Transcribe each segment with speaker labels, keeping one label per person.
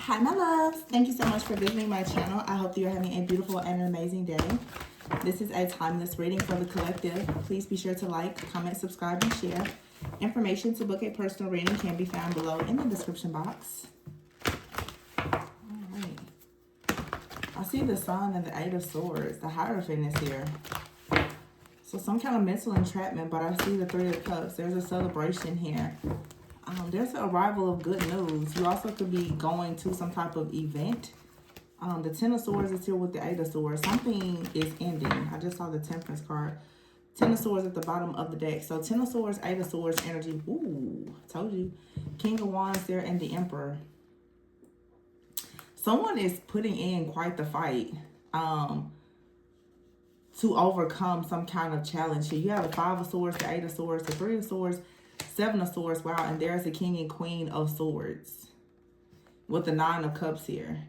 Speaker 1: Hi my loves, thank you so much for visiting my channel. I hope that you're having a beautiful and an amazing day. This is a timeless reading for the collective. Please be sure to like, comment, subscribe, and share. Information to book a personal reading can be found below in the description box. Alright, I see the Sun and the Eight of Swords. The Hierophant is here. So some kind of mental entrapment, but I see the Three of Cups. There's a celebration here. There's an arrival of good news. You also could be going to some type of event. The Ten of Swords is here with the Eight of Swords. Something is ending. I just saw the Temperance card. Ten of Swords at the bottom of the deck. So Ten of Swords, Eight of Swords energy. Ooh, told you. King of Wands there and the Emperor. Someone is putting in quite the fight to overcome some kind of challenge here. You have the Five of Swords, the Eight of Swords, the Three of Swords, Seven of Swords, wow, and there's the King and Queen of Swords with the Nine of Cups here.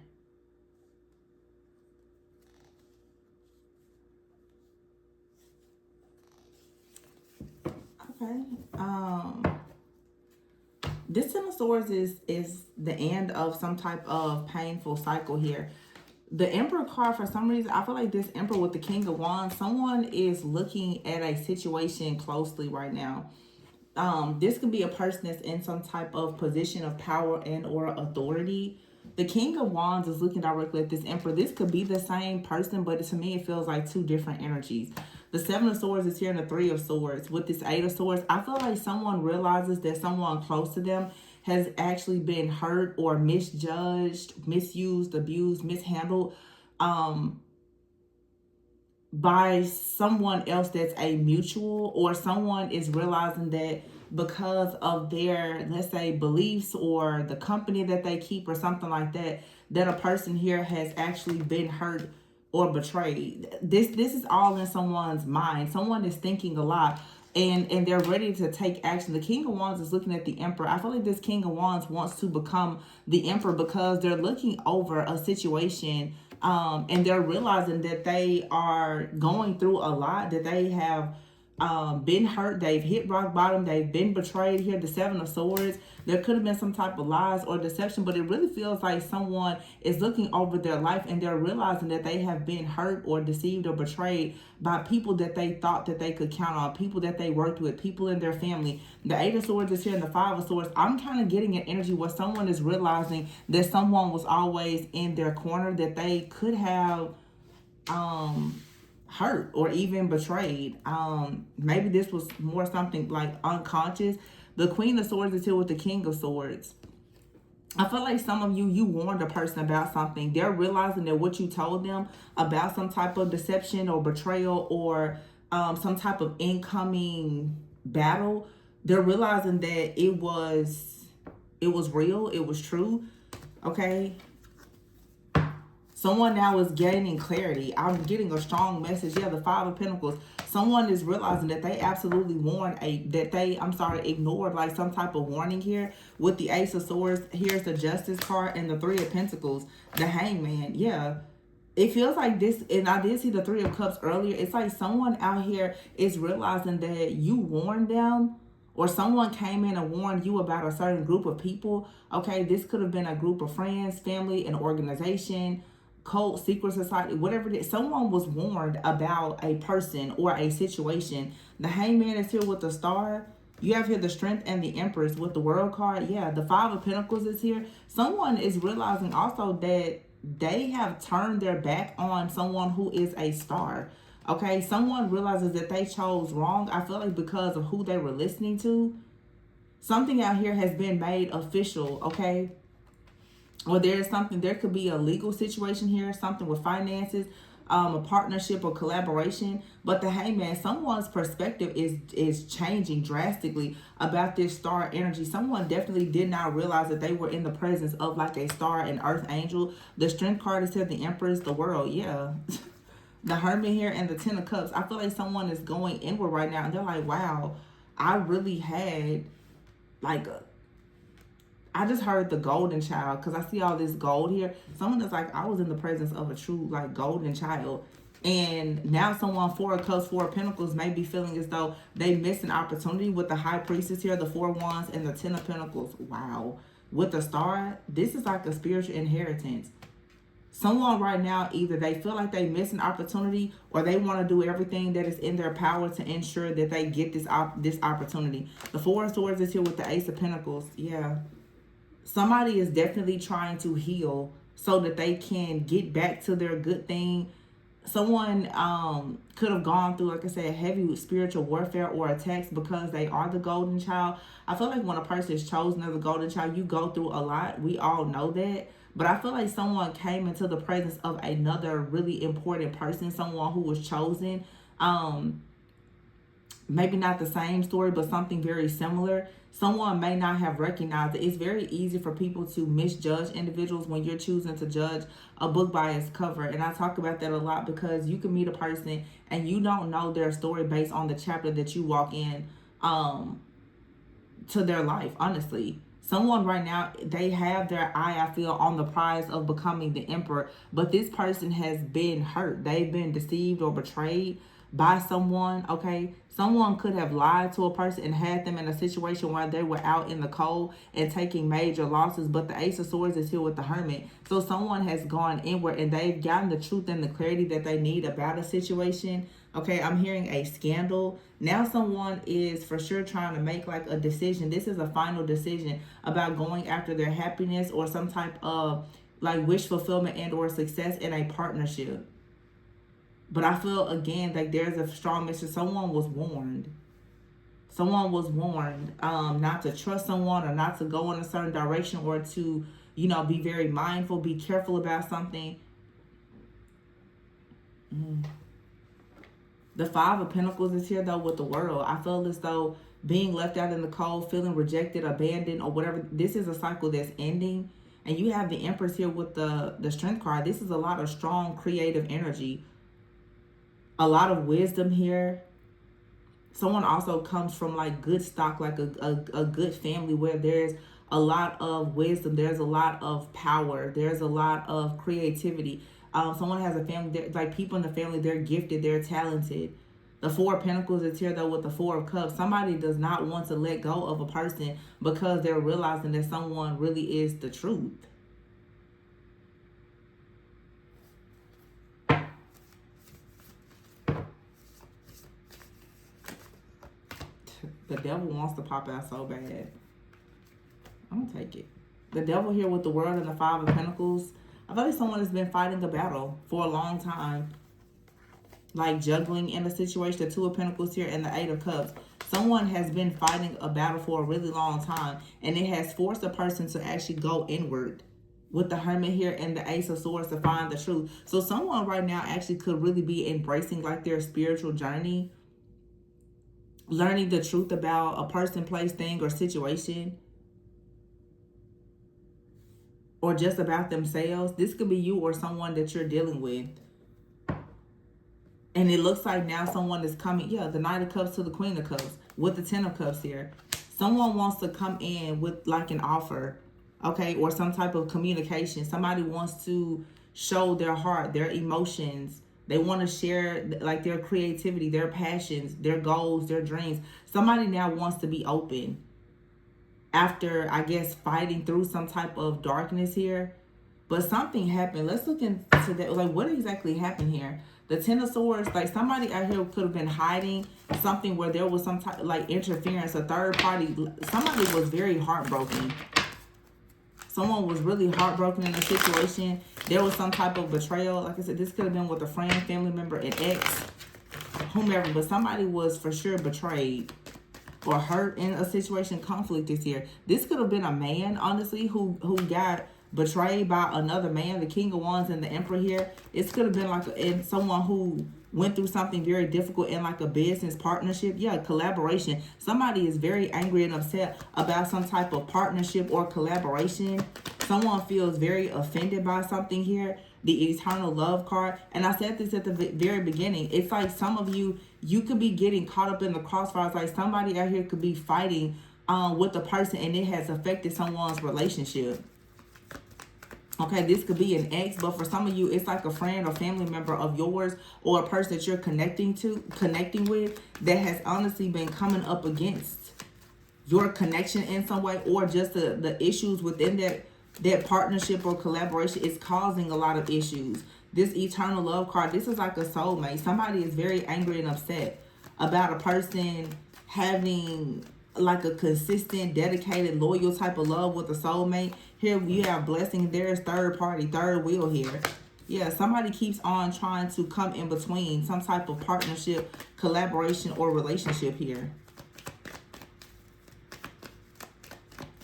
Speaker 1: Okay. This Ten of Swords is the end of some type of painful cycle here. The Emperor card, for some reason, I feel like this Emperor with the King of Wands, someone is looking at a situation closely right now. This could be a person that's in some type of position of power and or authority. The King of Wands is looking directly at this Emperor. This could be the same person, but to me, it feels like two different energies. The Seven of Swords is here and the Three of Swords. With this Eight of Swords, I feel like someone realizes that someone close to them has actually been hurt or misjudged, misused, abused, mishandled by someone else that's a mutual, or someone is realizing that because of their, let's say, beliefs or the company that they keep or something like that, that a person here has actually been hurt or betrayed. This is all in someone's mind. Someone is thinking a lot and they're ready to take action. The King of Wands is looking at the Emperor. I feel like this King of Wands wants to become the Emperor because they're looking over a situation and they're realizing that they are going through a lot, that they have been hurt, they've hit rock bottom, they've been betrayed here. The Seven of Swords, there could have been some type of lies or deception, but it really feels like someone is looking over their life and they're realizing that they have been hurt or deceived or betrayed by people that they thought that they could count on, people that they worked with, people in their family. The Eight of Swords is here and the Five of Swords. I'm kind of getting an energy where someone is realizing that someone was always in their corner, that they could have hurt or even betrayed. Maybe this was more something like unconscious. The Queen of Swords is here with the King of Swords. I feel like some of you warned a person about something. They're realizing that what you told them about some type of deception or betrayal or some type of incoming battle, they're realizing that it was real, it was true. Okay. Someone now is gaining clarity. I'm getting a strong message. Yeah, the Five of Pentacles. Someone is realizing that they absolutely ignored like some type of warning here. With the Ace of Swords, here's the Justice card and the Three of Pentacles, the Hangman. Yeah, it feels like this, and I did see the Three of Cups earlier. It's like someone out here is realizing that you warned them, or someone came in and warned you about a certain group of people. Okay, this could have been a group of friends, family, an organization, cult, secret society, whatever it is. Someone was warned about a person or a situation. The Hangman is here with the Star. You have here the Strength and the Empress with the World card. Yeah, the Five of Pentacles is here. Someone is realizing also that they have turned their back on someone who is a star. Okay, someone realizes that they chose wrong. I feel like because of who they were listening to, something out here has been made official. Okay, or there's something, there could be a legal situation here, something with finances, a partnership or collaboration. But the Hangman, someone's perspective is changing drastically about this star energy. Someone definitely did not realize that they were in the presence of like a star, an earth angel. The Strength card is here, the Empress, the World. Yeah. The Hermit here and the Ten of Cups. I feel like someone is going inward right now and they're like, wow, I really had like I just heard the golden child, because I see all this gold here. Someone is like, I was in the presence of a true like golden child. And now someone, Four of Cups, Four of Pentacles, may be feeling as though they missed an opportunity with the High Priestess here, the Four of Wands, and the Ten of Pentacles. Wow. with the star, this is like a spiritual inheritance. Someone right now, either they feel like they miss an opportunity or they want to do everything that is in their power to ensure that they get this opportunity. The Four of Swords is here with the Ace of Pentacles. Yeah. Somebody is definitely trying to heal so that they can get back to their good thing. Someone could have gone through, like I said, heavy spiritual warfare or attacks because they are the golden child. I feel like when a person is chosen as a golden child, you go through a lot. We all know that. But I feel like someone came into the presence of another really important person, someone who was chosen. Maybe not the same story, but something very similar. Someone may not have recognized it. It's very easy for people to misjudge individuals when you're choosing to judge a book by its cover. And I talk about that a lot because you can meet a person and you don't know their story based on the chapter that you walk in to their life, honestly. Someone right now, they have their eye, I feel, on the prize of becoming the emperor. But this person has been hurt. They've been deceived or betrayed by someone, okay? Someone could have lied to a person and had them in a situation where they were out in the cold and taking major losses. But the Ace of Swords is here with the Hermit. So someone has gone inward and they've gotten the truth and the clarity that they need about a situation. Okay, I'm hearing a scandal. Now someone is for sure trying to make like a decision. This is a final decision about going after their happiness or some type of like wish fulfillment and or success in a partnership. But I feel, again, like there's a strong message. Someone was warned. Someone was warned not to trust someone or not to go in a certain direction or to, you know, be very mindful, be careful about something. The Five of Pentacles is here, though, with the World. I feel as though being left out in the cold, feeling rejected, abandoned, or whatever, this is a cycle that's ending. And you have the Empress here with the Strength card. This is a lot of strong, creative energy. A lot of wisdom here. Someone also comes from like good stock, like a good family where there's a lot of wisdom. There's a lot of power. There's a lot of creativity. Someone has a family, like people in the family, they're gifted, they're talented. The Four of Pentacles is here though with the Four of Cups. Somebody does not want to let go of a person because they're realizing that someone really is the truth. The Devil wants to pop out so bad. I'm gonna take it. The Devil here with the World and the Five of Pentacles. I feel like someone has been fighting a battle for a long time. Like juggling in a situation. The Two of Pentacles here and the Eight of Cups. Someone has been fighting a battle for a really long time. And it has forced a person to actually go inward. With the Hermit here and the Ace of Swords to find the truth. So someone right now actually could really be embracing like their spiritual journey. Learning the truth about a person, place, thing, or situation. Or just about themselves. This could be you or someone that you're dealing with. And it looks like now someone is coming. Yeah, the Knight of Cups to the Queen of Cups. With the Ten of Cups here. Someone wants to come in with like an offer. Okay, or some type of communication. Somebody wants to show their heart, their emotions. They want to share like their creativity, their passions, their goals, their dreams. Somebody now wants to be open. After, I guess, fighting through some type of darkness here. But something happened. Let's look into that. Like, what exactly happened here? The Ten of Swords, like somebody out here could have been hiding something where there was some type of like interference, a third party. Somebody was very heartbroken. Someone was really heartbroken in the situation. There was some type of betrayal. Like I said, this could have been with a friend, family member, an ex, whomever. But somebody was for sure betrayed or hurt in a situation. Conflict is here. This could have been a man, honestly, who got betrayed by another man. The King of Wands and the Emperor here. It could have been like someone who went through something very difficult in like a business partnership. Yeah, collaboration. Somebody is very angry and upset about some type of partnership or collaboration. Someone feels very offended by something here. The Eternal Love card. And I said this at the very beginning. It's like some of you could be getting caught up in the crossfires. Like somebody out here could be fighting with a person and it has affected someone's relationship. Okay, this could be an ex, but for some of you, it's like a friend or family member of yours or a person that you're connecting with that has honestly been coming up against your connection in some way, or just the issues within that partnership or collaboration is causing a lot of issues. This eternal love card, this is like a soulmate. Somebody is very angry and upset about a person having like a consistent, dedicated, loyal type of love with a soulmate. Here you have blessing. There's third party, third wheel here. Yeah, somebody keeps on trying to come in between some type of partnership, collaboration, or relationship here.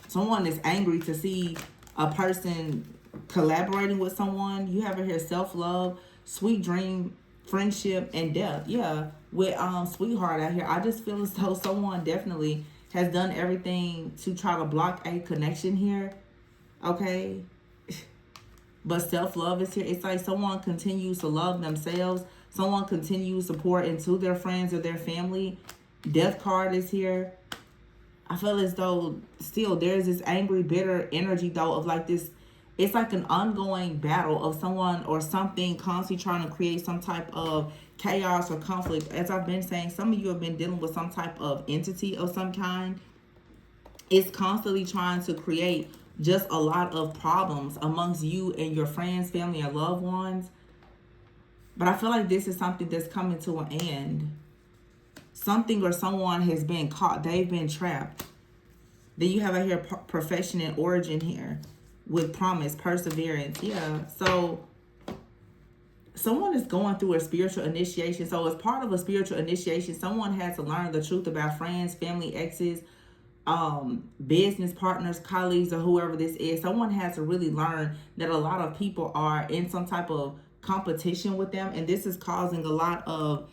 Speaker 1: Someone is angry to see a person collaborating with someone. You have it here, self-love, sweet dream, friendship, and death. Yeah, with sweetheart out here. I just feel as though someone definitely has done everything to try to block a connection here. Okay. But self-love is here. It's like someone continues to love themselves. Someone continues to pour into their friends or their family. Death card is here. I feel as though still there's this angry, bitter energy though of like this. It's like an ongoing battle of someone or something constantly trying to create some type of chaos or conflict. As I've been saying, some of you have been dealing with some type of entity of some kind. It's constantly trying to create just a lot of problems amongst you and your friends, family, and loved ones. But I feel like this is something that's coming to an end. Something or someone has been caught. They've been trapped. Then you have a here profession and origin here with promise, perseverance. Yeah. So someone is going through a spiritual initiation. So as part of a spiritual initiation, someone has to learn the truth about friends, family, exes, business partners, colleagues, or whoever this is. Someone has to really learn that a lot of people are in some type of competition with them, and this is causing a lot of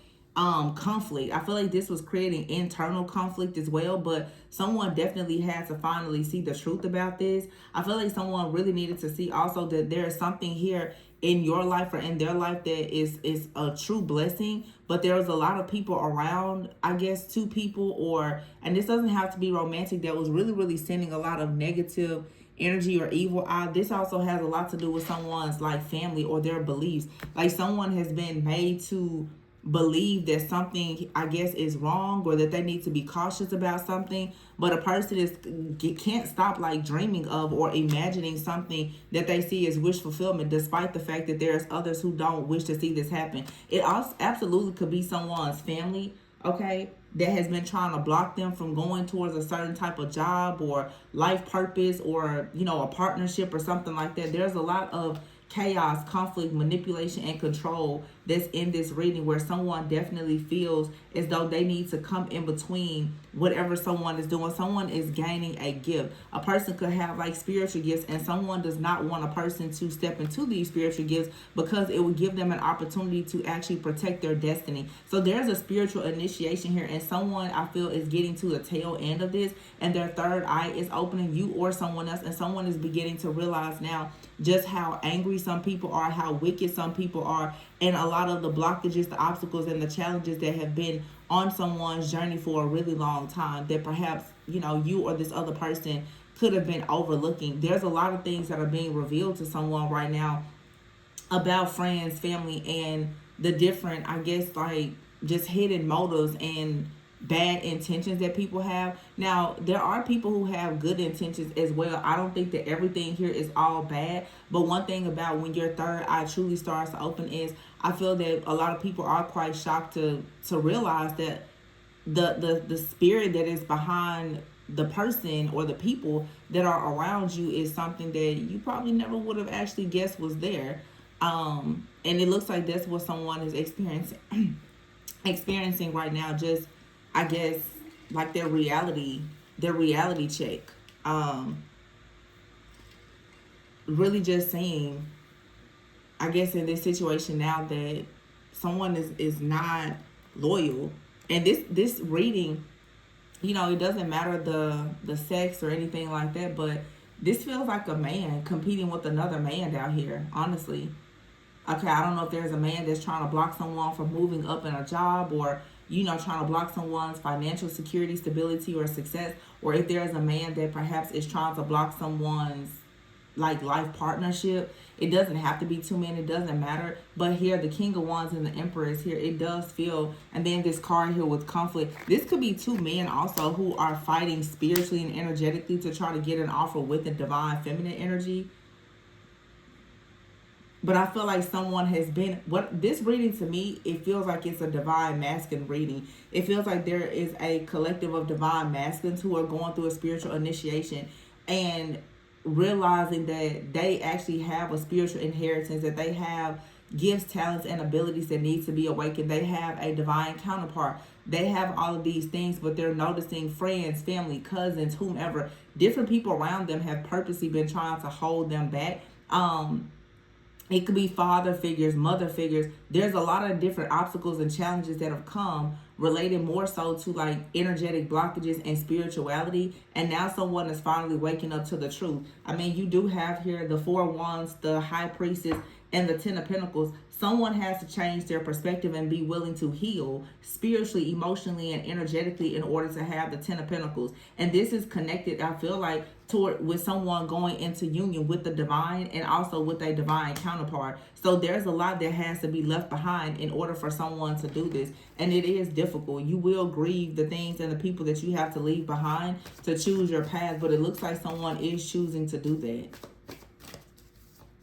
Speaker 1: conflict. I feel like this was creating internal conflict as well, but someone definitely had to finally see the truth about this. I feel like someone really needed to see also that there is something here in your life or in their life that is a true blessing, but there's a lot of people around, I guess two people, or, and this doesn't have to be romantic, that was really sending a lot of negative energy or evil eye. This also has a lot to do with someone's like family or their beliefs. Like someone has been made to believe that something, I guess, is wrong, or that they need to be cautious about something, but a person can't stop like dreaming of or imagining something that they see as wish fulfillment, despite the fact that there's others who don't wish to see this happen. It also absolutely could be someone's family, okay, that has been trying to block them from going towards a certain type of job or life purpose, or, you know, a partnership or something like that. There's a lot of chaos, conflict, manipulation, and control that's in this reading, where someone definitely feels as though they need to come in between whatever someone is doing. Someone is gaining a gift. A person could have like spiritual gifts, and someone does not want a person to step into these spiritual gifts because it would give them an opportunity to actually protect their destiny. So there's a spiritual initiation here, and someone, I feel, is getting to the tail end of this, and their third eye is opening, you or someone else, and someone is beginning to realize now just how angry some people are, how wicked some people are, and a lot of the blockages, the obstacles, and the challenges that have been on someone's journey for a really long time that perhaps, you know, you or this other person could have been overlooking. There's a lot of things that are being revealed to someone right now about friends, family, and the different, I guess, like just hidden motives and bad intentions that people have. Now, there are people who have good intentions as well. I don't think that everything here is all bad, but one thing about when your third eye truly starts to open is, I feel that a lot of people are quite shocked to realize that the spirit that is behind the person or the people that are around you is something that you probably never would have actually guessed was there. And it looks like that's what someone is experiencing right now. Just, I guess, like their reality check. Really just saying, I guess, in this situation now that someone is not loyal. And this reading, you know, it doesn't matter the sex or anything like that, but this feels like a man competing with another man down here, honestly. Okay, I don't know if there's a man that's trying to block someone from moving up in a job, or, you know, trying to block someone's financial security, stability, or success, or if there's a man that perhaps is trying to block someone's like life partnership. It doesn't have to be two men, it doesn't matter. But here, the King of Wands and the Emperor is here. It does feel, and then this card here with conflict. This could be two men also who are fighting spiritually and energetically to try to get an offer with the divine feminine energy. But I feel like someone has been, what this reading to me, it feels like it's a divine masculine reading. It feels like there is a collective of divine masculines who are going through a spiritual initiation and realizing that they actually have a spiritual inheritance, that they have gifts, talents, and abilities that needs to be awakened. They have a divine counterpart. They have all of these things, but they're noticing friends, family, cousins, whomever, different people around them have purposely been trying to hold them back. It could be father figures, mother figures. There's a lot of different obstacles and challenges that have come related more so to like energetic blockages and spirituality. And now someone is finally waking up to the truth. I mean, you do have here the Four of Wands, the High Priestess, and the Ten of Pentacles. Someone has to change their perspective and be willing to heal spiritually, emotionally, and energetically in order to have the Ten of Pentacles. And this is connected, I feel like, toward with someone going into union with the divine and also with a divine counterpart. So there's a lot that has to be left behind in order for someone to do this. And it is difficult. You will grieve the things and the people that you have to leave behind to choose your path. But it looks like someone is choosing to do that.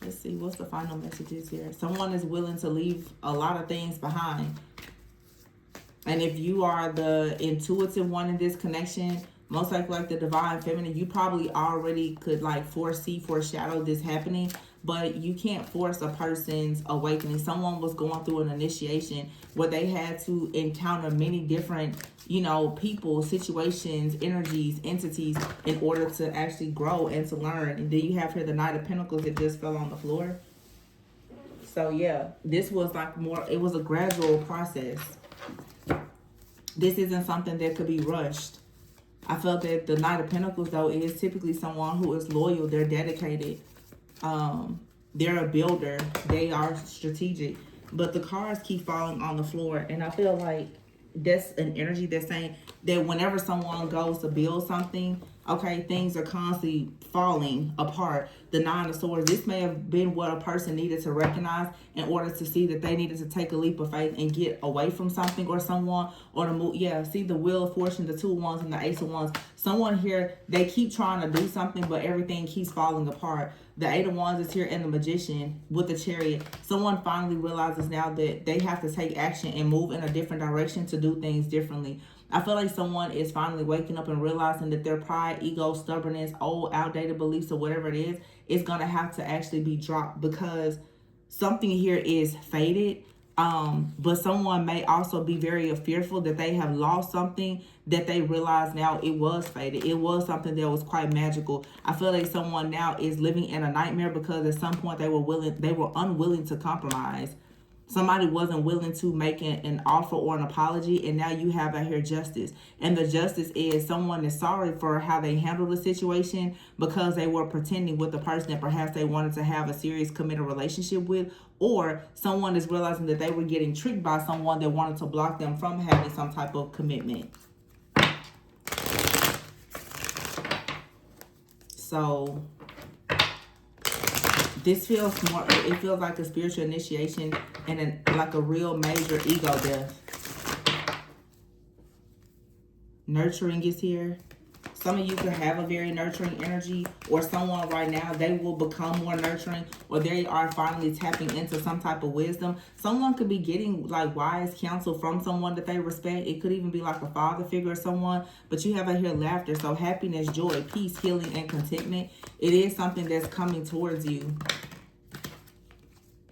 Speaker 1: Let's see, what's the final messages here? Someone is willing to leave a lot of things behind. And if you are the intuitive one in this connection, most likely like the divine feminine, you probably already could like foreshadow this happening, but you can't force a person's awakening. Someone was going through an initiation where they had to encounter many different, people, situations, energies, entities in order to actually grow and to learn. And then you have here the Knight of Pentacles that just fell on the floor. So yeah, this was like it was a gradual process. This isn't something that could be rushed. I felt that the Knight of Pentacles, though, is typically someone who is loyal. They're dedicated. They're a builder. They are strategic. But the cards keep falling on the floor. And I feel like that's an energy that's saying that whenever someone goes to build something, okay, things are constantly falling apart. The Nine of Swords, this may have been what a person needed to recognize in order to see that they needed to take a leap of faith and get away from something or someone, or to move. Yeah, see the Wheel of Fortune, the Two of Wands, and the Ace of Wands. Someone here, they keep trying to do something, but everything keeps falling apart. The Eight of Wands is here, and the Magician with the Chariot. Someone finally realizes now that they have to take action and move in a different direction to do things differently. I feel like someone is finally waking up and realizing that their pride, ego, stubbornness, old, outdated beliefs, or whatever it is going to have to actually be dropped, because something here is faded. But someone may also be very fearful that they have lost something that they realize now it was faded. It was something that was quite magical. I feel like someone now is living in a nightmare because at some point they were unwilling to compromise. Somebody wasn't willing to make an offer or an apology, and now you have out here justice. And the justice is someone is sorry for how they handled the situation because they were pretending with the person that perhaps they wanted to have a serious committed relationship with, or someone is realizing that they were getting tricked by someone that wanted to block them from having some type of commitment. So this feels it feels like a spiritual initiation and like a real major ego death. Nurturing is here. Some of you could have a very nurturing energy, or someone right now, they will become more nurturing, or they are finally tapping into some type of wisdom. Someone could be getting like wise counsel from someone that they respect. It could even be like a father figure or someone, but you have out here laughter. So happiness, joy, peace, healing, and contentment. It is something that's coming towards you.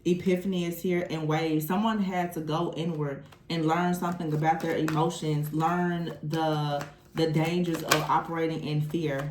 Speaker 1: Epiphany is here in waves. Someone had to go inward and learn something about their emotions, learn the dangers of operating in fear.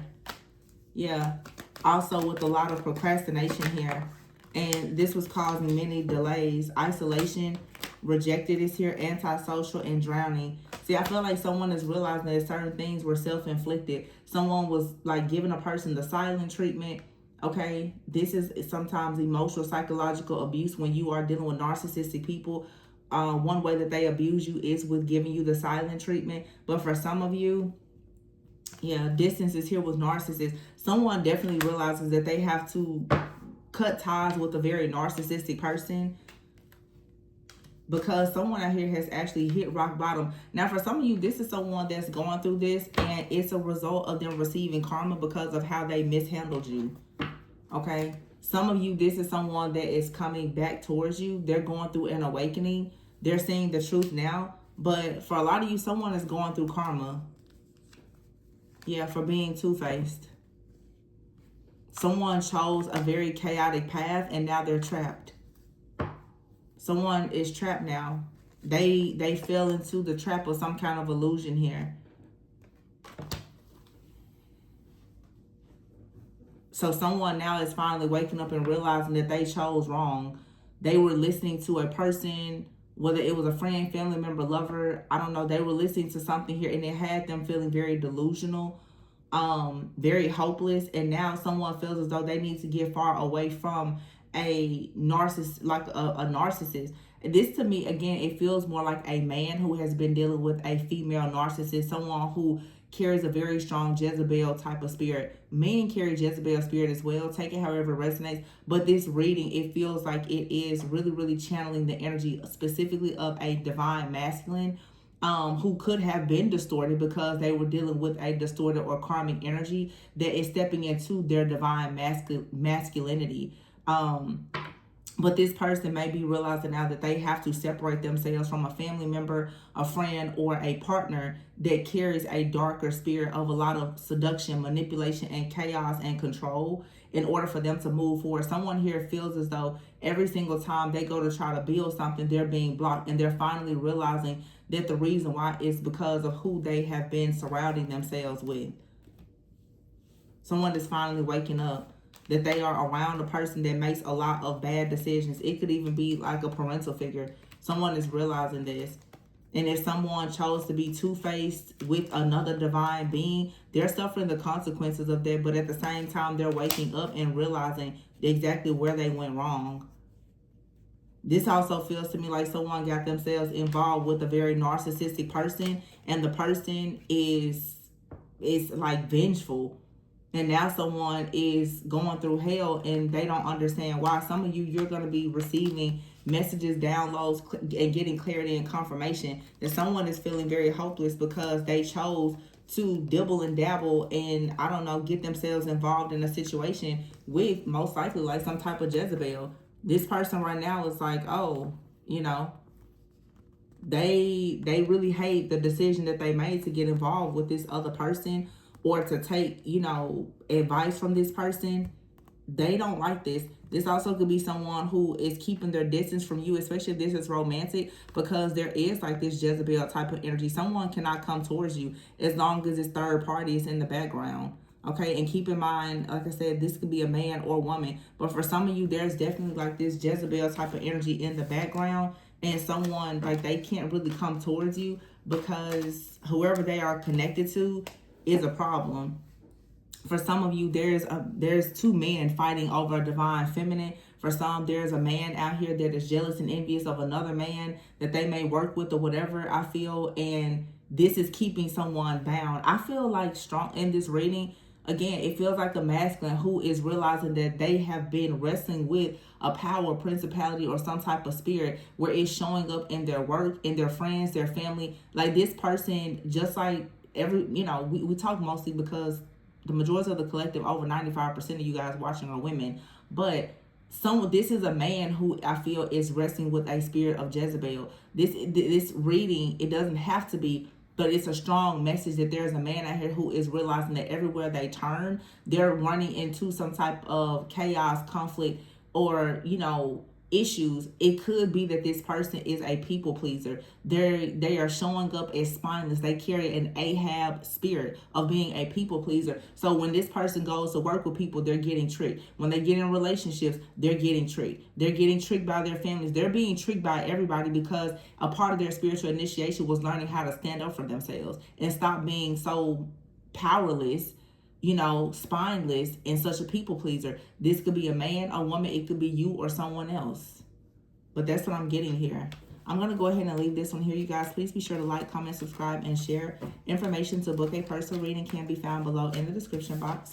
Speaker 1: Yeah. Also with a lot of procrastination here. And this was causing many delays. Isolation, rejected is here, antisocial, and drowning. See, I feel like someone is realizing that certain things were self-inflicted. Someone was like giving a person the silent treatment. Okay, this is sometimes emotional, psychological abuse when you are dealing with narcissistic people. One way that they abuse you is with giving you the silent treatment. But for some of you, Yeah, distance is here with narcissists. Someone definitely realizes that they have to cut ties with a very narcissistic person, because someone out here has actually hit rock bottom. Now, for some of you, this is someone that's going through this, and it's a result of them receiving karma because of how they mishandled you. Okay? Some of you, this is someone that is coming back towards you. They're going through an awakening. They're seeing the truth now. But for a lot of you, someone is going through karma. Yeah, for being two-faced. Someone chose a very chaotic path, and now they're trapped. Someone is trapped now. They fell into the trap of some kind of illusion here. So someone now is finally waking up and realizing that they chose wrong. They were listening to a person, whether it was a friend, family member, lover, I don't know. They were listening to something here, and it had them feeling very delusional, very hopeless. And now someone feels as though they need to get far away from a narcissist, like a narcissist. This, to me, again, it feels more like a man who has been dealing with a female narcissist, someone who carries a very strong Jezebel type of spirit. Men carry Jezebel spirit as well. Take it however it resonates. But this reading, it feels like it is really, really channeling the energy specifically of a divine masculine, who could have been distorted because they were dealing with a distorted or karmic energy that is stepping into their divine masculinity. But this person may be realizing now that they have to separate themselves from a family member, a friend, or a partner that carries a darker spirit of a lot of seduction, manipulation, and chaos and control in order for them to move forward. Someone here feels as though every single time they go to try to build something, they're being blocked, and they're finally realizing that the reason why is because of who they have been surrounding themselves with. Someone is finally waking up that they are around a person that makes a lot of bad decisions. It could even be like a parental figure. Someone is realizing this. And if someone chose to be two-faced with another divine being, they're suffering the consequences of that. But at the same time, they're waking up and realizing exactly where they went wrong. This also feels to me like someone got themselves involved with a very narcissistic person, and the person is like vengeful. And now someone is going through hell and they don't understand why. Some of you, you're going to be receiving messages, downloads, and getting clarity and confirmation that someone is feeling very hopeless because they chose to dibble and dabble and, I don't know, get themselves involved in a situation with most likely like some type of Jezebel. This person right now is like, oh, you know, they really hate the decision that they made to get involved with this other person, or to take, you know, advice from this person. They don't like this. This also could be someone who is keeping their distance from you, especially if this is romantic, because there is like this Jezebel type of energy. Someone cannot come towards you as long as this third party is in the background. Okay, and keep in mind, like I said, this could be a man or woman. But for some of you, there's definitely like this Jezebel type of energy in the background. And someone, like, they can't really come towards you because whoever they are connected to is a problem. For some of you, there's two men fighting over a divine feminine. For some, there's a man out here that is jealous and envious of another man that they may work with or whatever, I feel. And this is keeping someone bound. I feel like strong in this reading. Again, it feels like a masculine who is realizing that they have been wrestling with a power, principality, or some type of spirit where it's showing up in their work, in their friends, their family. Like this person, just like we talk mostly because the majority of the collective, over 95% of you guys watching are women. But this is a man who I feel is wrestling with a spirit of Jezebel. This reading, it doesn't have to be, but it's a strong message that there's a man out here who is realizing that everywhere they turn, they're running into some type of chaos, conflict, or, issues. It could be that this person is a people pleaser. They are showing up as spineless. They carry an Ahab spirit of being a people pleaser. So when this person goes to work with people, they're getting tricked. When they get in relationships, they're getting tricked. They're getting tricked by their families. They're being tricked by everybody because a part of their spiritual initiation was learning how to stand up for themselves and stop being so powerless, spineless, and such a people pleaser. This could be a man, a woman, it could be you or someone else. But that's what I'm getting here. I'm going to go ahead and leave this one here, you guys. Please be sure to like, comment, subscribe, and share. Information to book a personal reading can be found below in the description box.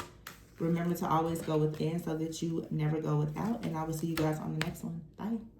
Speaker 1: Remember to always go within so that you never go without. And I will see you guys on the next one. Bye.